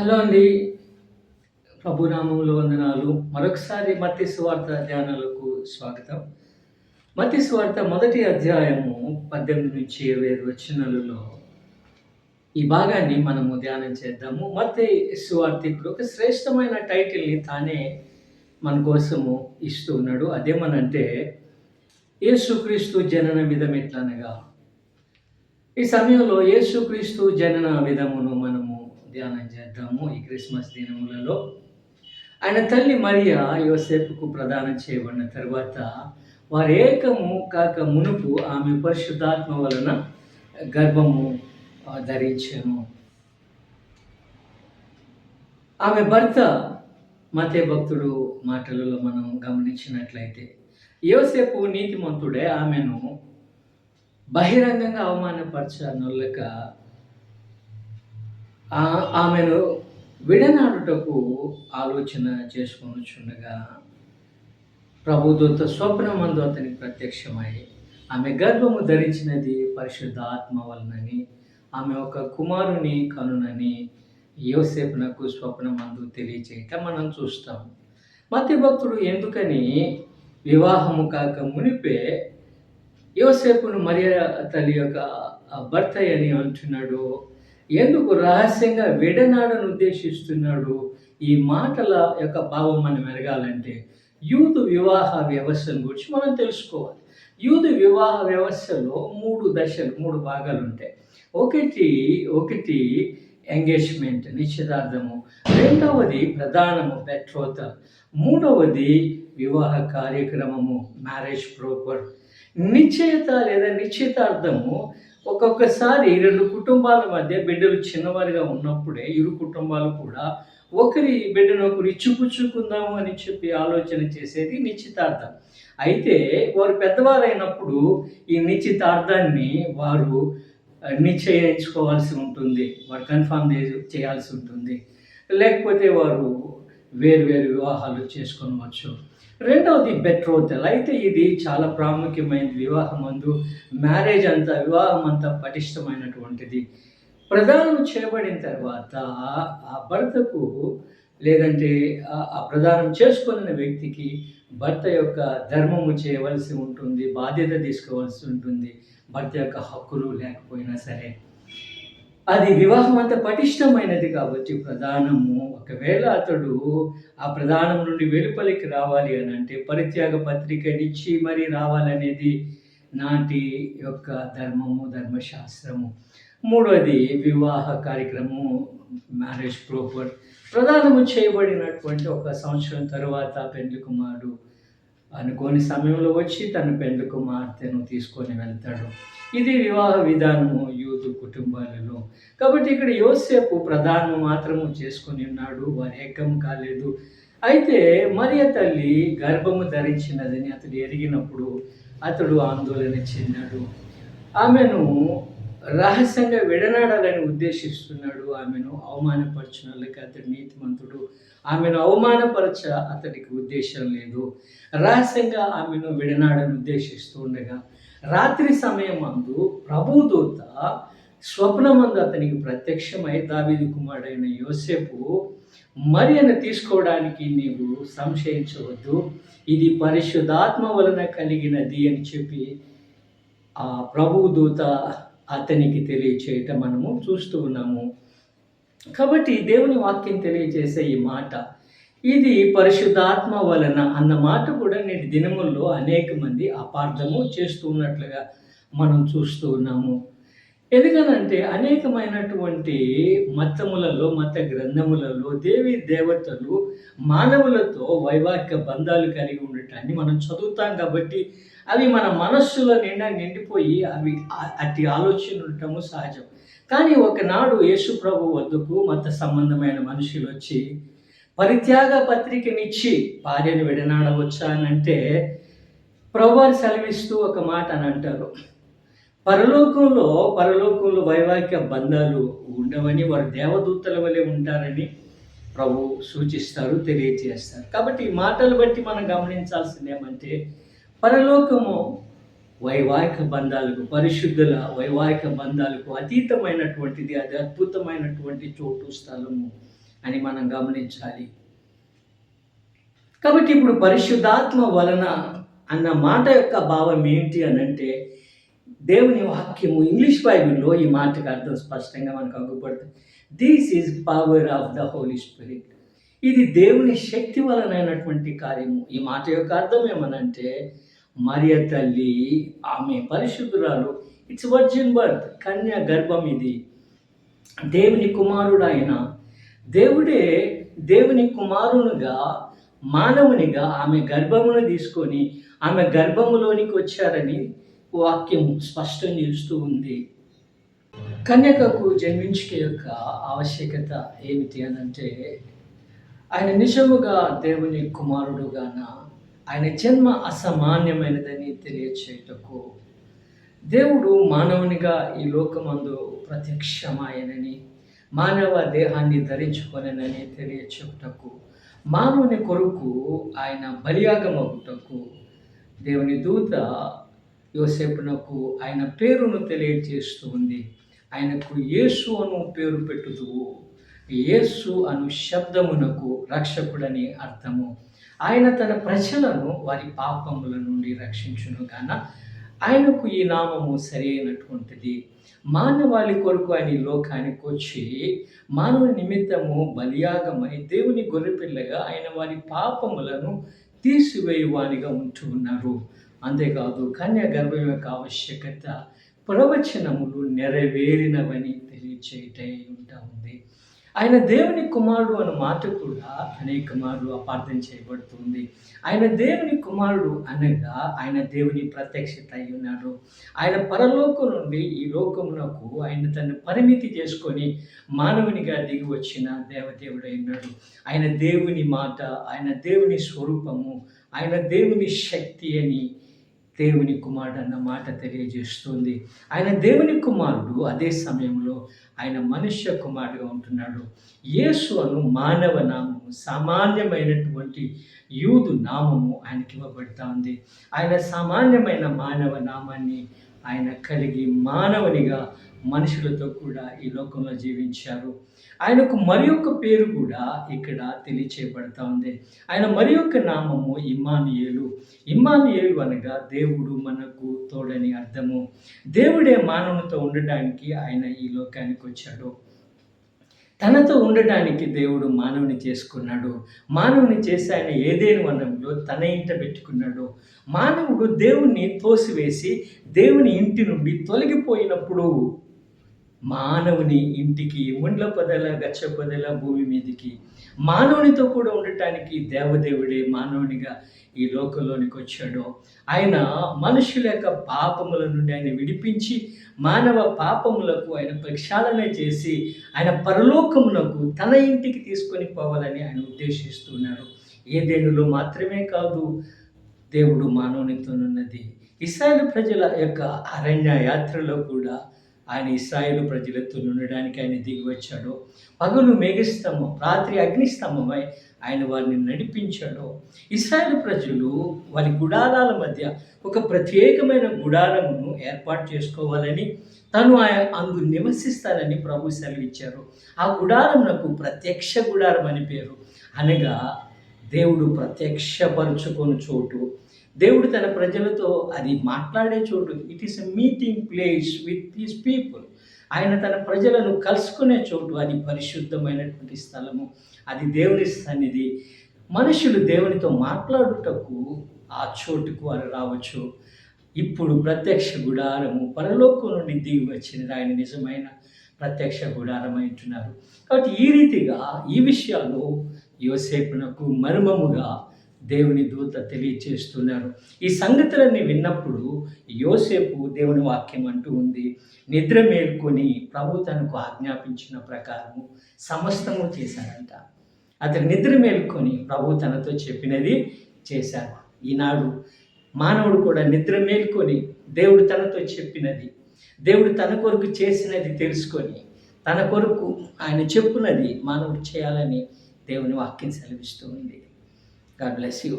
Hello అండి. ప్రభునామములో వందనాలు. మరొకసారి మత్తయి సువార్త ధ్యానాలకు స్వాగతం. మత్తయి సువార్త మొదటి అధ్యాయము 18-25 వచనాలలో ఈ భాగాన్ని మనము ధ్యానం చేద్దాము. మత్తయి సువార్తికుడు ఒక శ్రేష్టమైన టైటిల్‌ని తానే మన కోసము ఇస్తూ ఉన్నాడు. అదేమనంటే యేసుక్రీస్తు జనన విధం ఎట్లనగా. ఈ సమయంలో యేసుక్రీస్తు జనన విధమును మనము ధ్యానం చేద్దాము ఈ క్రిస్మస్ దినములలో. ఆయన తల్లి మరియ యోసేపుకు ప్రదానం చేయబడిన తర్వాత వారు ఏకము కాక మునుపు ఆమె పరిశుద్ధాత్మ వలన గర్భము ధరించెను. ఆమె భర్త మత్తయి భక్తుడు మాటలలో మనం గమనించినట్లయితే యోసేపు నీతిమంతుడే ఆమెను బహిరంగంగా అవమానపరచనొల్లక ఆమెను విడనాడుటకు ఆలోచన చేసుకొనుచుండగా ప్రభుదూత స్వప్నమందు అతనికి ప్రత్యక్షమై ఆమె గర్భము ధరించినది పరిశుద్ధాత్మ వలనని, ఆమె ఒక కుమారుని కనునని యోసేపునకు స్వప్నమందు తెలియచేయటం మనం చూస్తాం. మత్తయి భక్తుడు ఎందుకని వివాహము కాక మునిపే యోసేపును మరియ తల్లి యొక్క భర్త అని అంటున్నాడు, ఎందుకు రహస్యంగా విడనాడను ఉద్దేశిస్తున్నాడు? ఈ మాటల యొక్క భావం మనం ఎరగాలంటే యూదు వివాహ వ్యవస్థను గురించి మనం తెలుసుకోవాలి. యూదు వివాహ వ్యవస్థలో 3 దశలు, 3 భాగాలు ఉంటాయి. ఒకటి ఎంగేజ్మెంట్, నిశ్చితార్థము. రెండవది ప్రధానము బెట్రోతల్. మూడవది వివాహ కార్యక్రమము, మ్యారేజ్ ప్రోపర్. నిశ్చయిత లేదా నిశ్చితార్థము ఒక్కొక్కసారి 2 కుటుంబాల మధ్య బిడ్డలు చిన్నవారిగా ఉన్నప్పుడే ఇరు కుటుంబాలు కూడా ఒకరి బిడ్డను ఒకరు ఇచ్చిపుచ్చుకుందాము అని చెప్పి ఆలోచన చేసేది నిశ్చితార్థం. అయితే వారు పెద్దవారైనప్పుడు ఈ నిశ్చితార్థాన్ని వారు నిశ్చయించుకోవాల్సి ఉంటుంది, వారు కన్ఫర్మ్ చేయాల్సి ఉంటుంది. లేకపోతే వారు వేరు వివాహాలు చేసుకోవచ్చు. రెండవది బెట్రోతల్. అయితే ఇది చాలా ప్రాముఖ్యమైనది. వివాహం అంతా పటిష్టమైనటువంటిది. ప్రదానం చేయబడిన తర్వాత ఆ భర్తకు లేదంటే ఆ ప్రదానం చేసుకున్న వ్యక్తికి భర్త యొక్క ధర్మము చేయవలసి ఉంటుంది, బాధ్యత తీసుకోవాల్సి ఉంటుంది. భర్త యొక్క హక్కులు లేకపోయినా సరే అది వివాహం అంత పటిష్టమైనది కాబట్టి ప్రధానము. ఒకవేళ అతడు ఆ ప్రధానం నుండి వెలుపలికి రావాలి అని అంటే పరిత్యాగ పత్రికనిచ్చి మరి రావాలనేది నాటి యొక్క ధర్మము, ధర్మశాస్త్రము. మూడవది వివాహ కార్యక్రమము, మ్యారేజ్ ప్రోపర్. ప్రదానము చేయబడినటువంటి 1 సంవత్సరం తర్వాత పెండ్లి కుమారుడు అనుకోని సమయంలో వచ్చి తన పెండ్లి కుమార్తెను తీసుకొని వెళ్తాడు. ఇది వివాహ విధానము యూదు కుటుంబాలలో. కాబట్టి ఇక్కడ యోసేపు ప్రదానము మాత్రము చేసుకొని ఉన్నాడు, వారు ఏకం కాలేదు. అయితే మరియ తల్లి గర్భము ధరించినదని అతడు ఎరిగినప్పుడు అతడు ఆందోళన చెందాడు. ఆమెను రహస్యంగా విడనాడాలని ఉద్దేశిస్తున్నాడు. ఆమెను అవమానపరచినట్లకి అతడు నీతిమంతుడు. ఆమెను అవమానపరచ అతడికి ఉద్దేశం లేదు. రహస్యంగా ఆమెను విడనాడని ఉద్దేశిస్తూ ఉండగా రాత్రి సమయమందు ప్రభుదూత స్వప్నమందు అతనికి ప్రత్యక్షమై, దావీదు కుమారుడైన యోసేపు, మరియను తీసుకోవడానికి నీవు సంశయించవద్దు, ఇది పరిశుద్ధాత్మ వలన కలిగినది అని చెప్పి ఆ ప్రభుదూత అతనికి తెలియచేయటం మనము చూస్తూ ఉన్నాము. కాబట్టి దేవుని వాక్యం తెలియజేసే ఈ మాట, ఇది పరిశుద్ధాత్మ వలన అన్న మాట కూడా నేటి దినముల్లో అనేక మంది అపార్థము చేస్తూ ఉన్నట్లుగా మనం చూస్తూ ఉన్నాము. ఎందుకనంటే అనేకమైనటువంటి మతములలో, మత గ్రంథములలో దేవీ దేవతలు మానవులతో వైవాహిక బంధాలు కలిగి ఉండటాన్ని మనం చదువుతాం. కాబట్టి అవి మన మనస్సులో నిండిపోయి అవి అట్టి ఆలోచన ఉండటము సహజం. కానీ ఒకనాడు యేసు ప్రభు వద్దకు మత సంబంధమైన మనుషులు వచ్చి పరిత్యాగ పత్రికనిచ్చి భార్యను విడనాడవచ్చా అని అంటే ప్రభువారు సెలవిస్తూ ఒక మాట అని అంటారు, పరలోకంలో వైవాహిక బంధాలు ఉండవని, వారు దేవదూతల వలె ఉంటారని ప్రభు సూచిస్తారు, తెలియజేస్తారు. కాబట్టి ఈ మాటలు బట్టి మనం గమనించాల్సింది ఏమంటే పరలోకము వైవాహిక బంధాలకు, పరిశుద్ధుల వైవాహిక బంధాలకు అతీతమైనటువంటిది. అది అద్భుతమైనటువంటి చోటు, స్థలము. అని మనం గమనించాలి. కాబట్టి ఇప్పుడు పరిశుద్ధాత్మ వలన అన్న మాట యొక్క భావం ఏంటి అనంటే, దేవుని వాక్యము ఇంగ్లీష్ బైబిల్‌లో ఈ మాటకు అర్థం స్పష్టంగా మనకు అగుపడుతుంది. This is power of the Holy Spirit. ఇది దేవుని శక్తి వలనైనటువంటి కార్యము. ఈ మాట యొక్క అర్థం ఏమనంటే, మరియ తల్లి ఆమె పరిశుద్ధురాలు. ఇట్స్ వర్జిన్ బర్త్, కన్య గర్భం ఇది. దేవుని కుమారుడైన దేవుడే దేవుని కుమారునిగా మానవునిగా ఆమె గర్భమును తీసుకొని ఆమె గర్భములోనికి వచ్చారని వాక్యం స్పష్టం చేస్తూ ఉంది. కన్యకకు జన్మించుట యొక్క ఆవశ్యకత ఏమిటి అనంటే, ఆయన నిజముగా దేవుని కుమారుడుగాన ఆయన జన్మ అసామాన్యమైనదని తెలియచేయుటకు దేవుడు మానవునిగా ఈ లోకమందు ప్రత్యక్షమాయనని, మానవ దేహాన్ని ధరించుకొనెనని తెలియచెప్పుటకు, మానవుని కొరకు ఆయన బలియాగమగుటకు దేవుని దూత యోసేపునకు ఆయన పేరును తెలియజేస్తూ ఉంది. ఆయనకు యేసు అను పేరు పెట్టుదువు. యేసు అను శబ్దమునకు రక్షకుడని అర్థము. ఆయన తన ప్రజలను వారి పాపముల నుండి రక్షించును గాన ఆయనకు ఈ నామము సరి అయినటువంటిది. మానవాళి కొరకు ఆయన ఈ లోకానికి వచ్చి మానవుని నిమిత్తము బలియాగమై దేవుని గొర్రెపిల్లగా ఆయన వారి పాపములను తీసివేయువానిగా ఉంటూ ఉన్నారు. అంతేకాదు కన్య గర్భం యొక్క ఆవశ్యకత ప్రవచనములు నెరవేరినవని తెలియచేయటై ఉంటా ఉంది. ఆయన దేవుని కుమారుడు అన్న మాట కూడా అనేక మార్లు అపార్థం చేయబడుతుంది. ఆయన దేవుని కుమారుడు అనగా ఆయన దేవుని ప్రత్యక్షత అయి ఉన్నాడు. ఆయన పరలోకం నుండి ఈ లోకమునకు ఆయన తను పరిమితి చేసుకొని మానవునిగా దిగి వచ్చిన దేవదేవుడై ఉన్నాడు. ఆయన దేవుని మాట, ఆయన దేవుని స్వరూపము, ఆయన దేవుని శక్తి అని దేవుని కుమారుడు అన్న మాట తెలియజేస్తుంది. ఆయన దేవుని కుమారుడు, అదే సమయంలో ఆయన మనుష్య కుమారుడుగా ఉంటున్నాడు. యేసు అను మానవ నామము, సామాన్యమైనటువంటి యూదు నామము ఆయనకి ఇవ్వబడతా ఉంది. ఆయన సామాన్యమైన మానవ నామాన్ని ఆయన కలిగి మానవునిగా మనుషులతో కూడా ఈ లోకంలో జీవించారు. ఆయనకు మరి యొక్క పేరు కూడా ఇక్కడ తెలియచేయబడతా ఉంది. ఆయన మరి యొక్క నామము ఇమ్మానుయేలు. ఇమ్మానుయేలు అనగా దేవుడు మనకు తోడని అర్థము. దేవుడే మానవునితో ఉండడానికి ఆయన ఈ లోకానికి వచ్చాడు. తనతో ఉండడానికి దేవుడు మానవుని చేసుకున్నాడు. మానవుని చేసి ఆయన ఏదేను వనంలో తన ఇంట పెట్టుకున్నాడు. మానవుడు దేవుణ్ణి తోసివేసి దేవుని ఇంటి నుండి తొలగిపోయినప్పుడు మానవుని ఇంటికి ముండ్ల పొదల గచ్చ పొదల భూమి మీదికి మానవునితో కూడా ఉండటానికి దేవదేవుడే మానవునిగా ఈ లోకంలోనికి వచ్చాడు. ఆయన మనుషుల యొక్క పాపముల నుండి ఆయన విడిపించి మానవ పాపములకు ఆయన ప్రక్షాళన చేసి ఆయన పరలోకమునకు తన ఇంటికి తీసుకొని పోవాలని ఆయన ఉద్దేశిస్తున్నారు. ఏదేనులో మాత్రమే కాదు దేవుడు మానవునితోనున్నది. ఇశ్రాయేలు ప్రజల యొక్క అరణ్య యాత్రలో కూడా ఆయన ఇశ్రాయేలు ప్రజలతో ఉండడానికి ఆయన దిగి వచ్చాడు. పగలు మేఘస్తంభం, రాత్రి అగ్నిస్తంభమై ఆయన వారిని నడిపించాడు. ఇశ్రాయేలు ప్రజలు వారి గుడారాల మధ్య ఒక ప్రత్యేకమైన గుడారమును ఏర్పాటు చేసుకోవాలని, తను అందు నివసిస్తానని ప్రభు సెలవిచ్చారు. ఆ గుడారమునకు ప్రత్యక్ష గుడారం అని పేరు. అనగా దేవుడు ప్రత్యక్షపరుచుకొని చోటు, దేవుడు తన ప్రజలతో అది మాట్లాడే చోటు. It is a meeting place with his people. ఆయన తన ప్రజలను కలుసుకునే చోటు. అది పరిశుద్ధమైనటువంటి స్థలము, అది దేవుని సన్నిధి. మనుషులు దేవునితో మాట్లాడుటకు ఆ చోటుకు వారు రావచ్చు. ఇప్పుడు ప్రత్యక్ష గుడారము పరలోకం నుండి దిగి వచ్చినది ఆయన నిజమైన ప్రత్యక్ష గుడారం అంటున్నారు. కాబట్టి ఈ రీతిగా ఈ విషయాలు యోసేపునకు మర్మముగా దేవుని దూత తెలియచేస్తున్నారు. ఈ సంగతులన్నీ విన్నప్పుడు యోసేపు దేవుని వాక్యం అంటూ ఉంది, నిద్ర మేల్కొని ప్రభు తనకు ఆజ్ఞాపించిన ప్రకారము సమస్తము చేశాడంట. అతను నిద్ర మేల్కొని ప్రభు తనతో చెప్పినది చేశాడు. ఈనాడు మానవుడు కూడా నిద్ర మేల్కొని దేవుడు తనతో చెప్పినది, దేవుడు తన కొరకు చేసినది తెలుసుకొని తన కొరకు ఆయన చెప్పునది మానవుడు చేయాలని దేవుని వాక్యం సెలవిస్తూ ఉంది. God bless you.